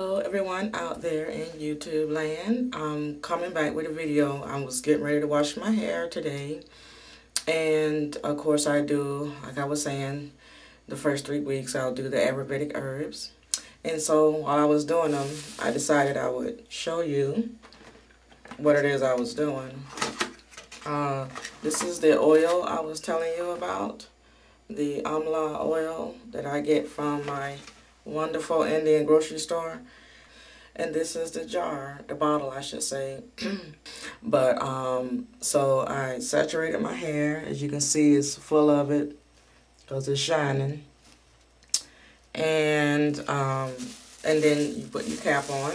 Hello everyone out there in YouTube land. I'm coming back with a video. I was getting ready to wash my hair today, and of course I do, like I was saying, the first 3 weeks I'll do the Ayurvedic herbs. And so while I was doing them, I decided I would show you what it is I was doing. This is the oil I was telling you about, the amla oil that I get from my wonderful Indian grocery store. And this is the jar, the bottle I should say. But so I saturated my hair. As you can see, it's full of it because it's shining. And then you put your cap on.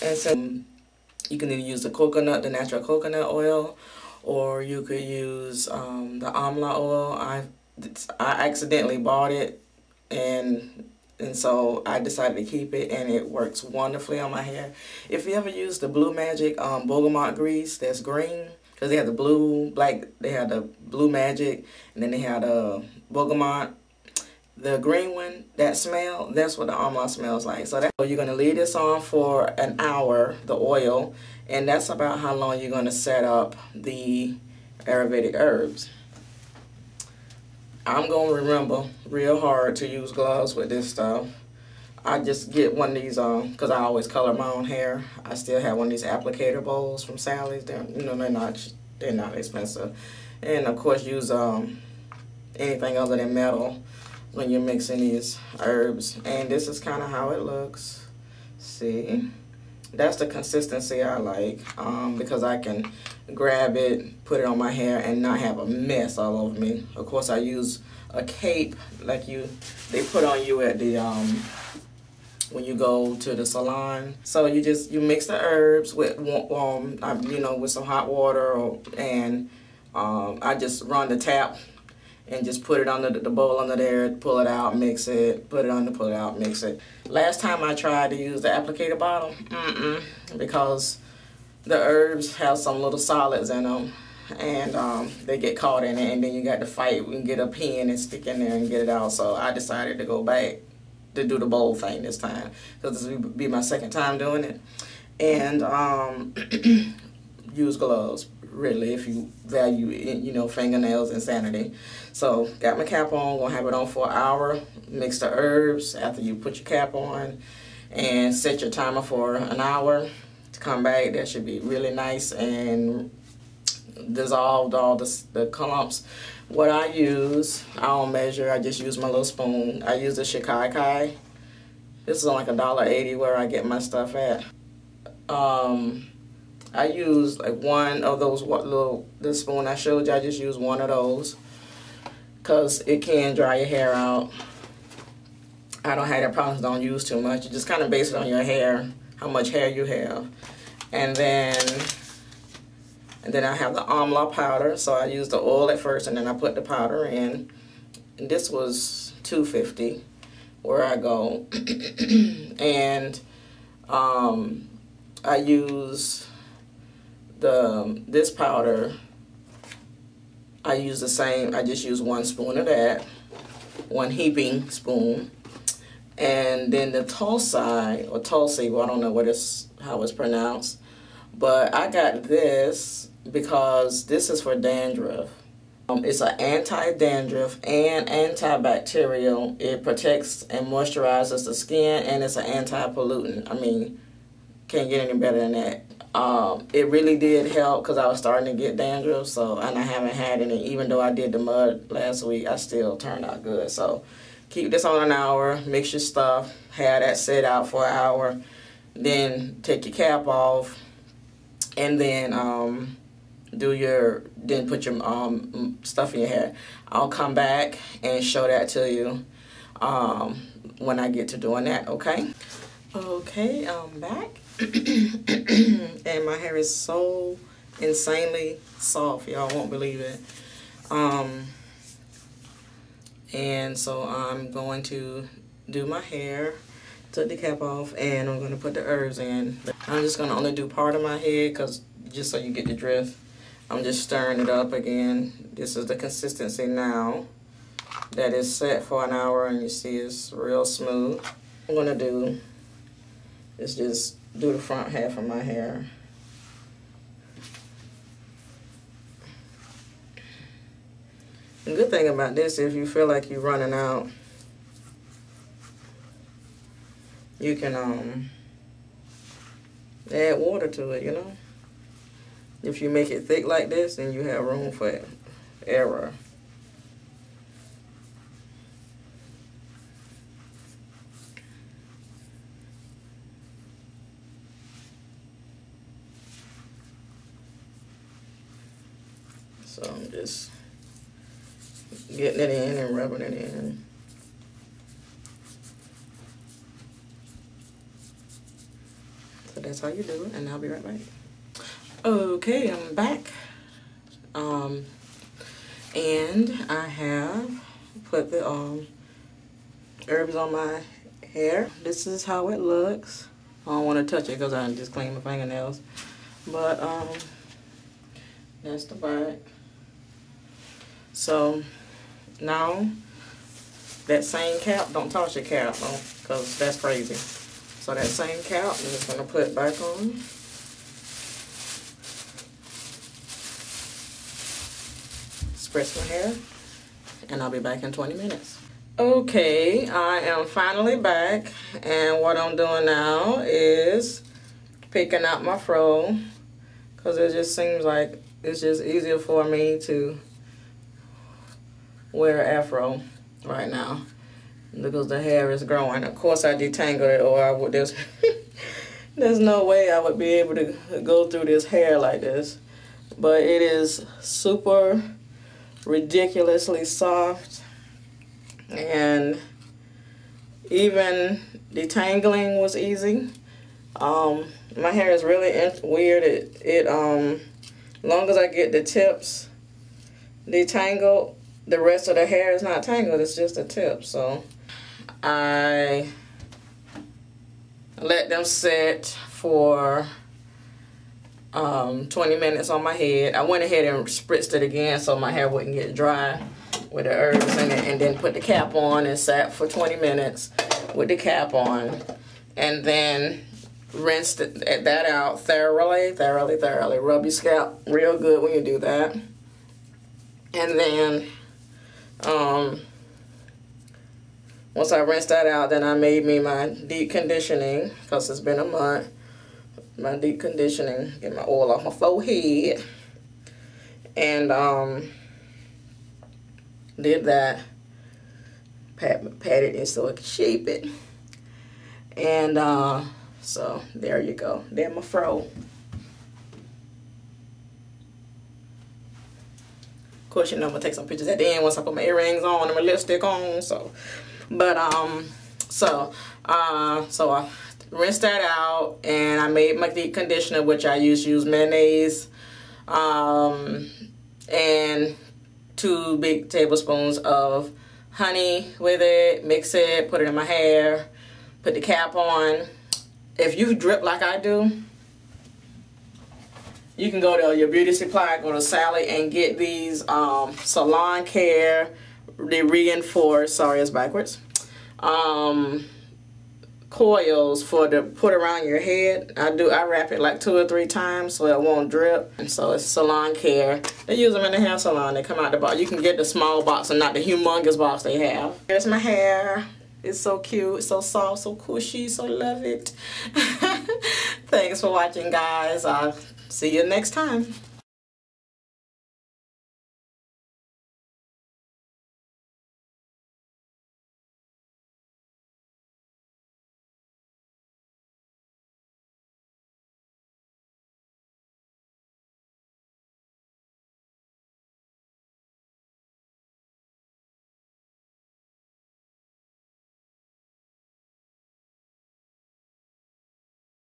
And so you can either use the natural coconut oil, or you could use the amla oil. I accidentally bought it, and so I decided to keep it, and it works wonderfully on my hair. If you ever use the Blue Magic bergamot grease, that's green, because they have the blue, they have the Blue Magic, and then they have the bergamot. The green one, that smell, that's what the amla smells like. So you're going to leave this on for an hour, the oil, and that's about how long you're going to set up the Ayurvedic herbs. I'm going to remember real hard to use gloves with this stuff. I just get one of these because I always color my own hair. I still have one of these applicator bowls from Sally's. They're not expensive. And of course use anything other than metal when you're mixing these herbs. And this is kind of how it looks. See? That's the consistency I like, because I can grab it, put it on my hair, and not have a mess all over me. Of course, I use a cape like they put on you at the when you go to the salon. So you mix the herbs with with some hot water, and I just run the tap and just put it under the bowl under there, pull it out, mix it, put it under, pull it out, mix it. Last time I tried to use the applicator bottle, because the herbs have some little solids in them, and they get caught in it, and then you got to fight and get a pen and stick in there and get it out. So I decided to go back to do the bowl thing this time, because this will be my second time doing it. And use gloves, really, if you value fingernails and sanity. So got my cap on, gonna have it on for an hour, mix the herbs after you put your cap on, and set your timer for an hour to come back. That should be really nice and dissolved all the clumps. What I use, I don't measure, I just use my little spoon. I use the Shikai. This is on like $1.80 where I get my stuff at. I use like one of those the spoon I showed you. I just use one of those because it can dry your hair out. I don't have that problem. Don't use too much. You just kind of base it on your hair, how much hair you have, and then I have the amla powder. So I use the oil at first, and then I put the powder in. And this was $2.50 where I go, and I use this powder. I use the same. I just use 1 spoon of that, 1 heaping spoon, and then the Tulsi or Tulsi. Well, I don't know how it's pronounced, but I got this because this is for dandruff. It's an anti-dandruff and antibacterial. It protects and moisturizes the skin, and it's an anti-pollutant. I mean, can't get any better than that. It really did help because I was starting to get dandruff, and I haven't had any. Even though I did the mud last week, I still turned out good. So keep this on an hour, mix your stuff, have that set out for an hour, then take your cap off, and then put your stuff in your hair. I'll come back and show that to you when I get to doing that. Okay, I'm back. And my hair is so insanely soft, y'all won't believe it. And so I'm going to do my hair, took the cap off, and I'm going to put the herbs in. I'm just going to only do part of my head, because just so you get the drift. I'm just stirring it up again. This is the consistency now that is set for an hour, and you see it's real smooth. I'm going to do is just do the front half of my hair. The good thing about this, if you feel like you're running out, you can add water to it, you know. If you make it thick like this, then you have room for error. So I'm just getting it in and rubbing it in. So that's how you do it, and I'll be right back. Okay, I'm back. And I have put the herbs on my hair. This is how it looks. I don't want to touch it because I just cleaned my fingernails. But that's the back. So now that same cap, don't toss your cap because that's crazy. So that same cap, I'm just going to put back on. Spritz my hair, and I'll be back in 20 minutes. Okay, I am finally back, and what I'm doing now is picking out my fro, because it just seems like it's just easier for me to wear afro right now because the hair is growing. Of course I detangled it, or I would just there's no way I would be able to go through this hair like this, but it is super ridiculously soft, and even detangling was easy. My hair is really weird. Long as I get the tips detangled, the rest of the hair is not tangled, it's just the tip. So I let them sit for 20 minutes on my head. I went ahead and spritzed it again so my hair wouldn't get dry with the herbs in it, and then put the cap on and sat for 20 minutes with the cap on, and then rinsed that out thoroughly. Rub your scalp real good when you do that. And then once I rinsed that out, then I made me my deep conditioning, because it's been a month. My deep conditioning, get my oil off my forehead, and did that, patted it so it could shape it, and so there you go, there's my fro. Of course, you know I'm gonna take some pictures at the end once I put my earrings on and my lipstick on. So, but so I rinsed that out, and I made my deep conditioner, which I use mayonnaise, and 2 big tablespoons of honey with it. Mix it, put it in my hair, put the cap on. If you drip like I do, you can go to your beauty supply, go to Sally, and get these Salon Care, they reinforce, sorry it's backwards, coils for the put around your head. I wrap it like 2 or 3 times so it won't drip. And so it's Salon Care. They use them in the hair salon. They come out the box. You can get the small box and not the humongous box they have. Here's my hair. It's so cute, so soft, so cushy, so love it. Thanks for watching, guys. I'll see you next time.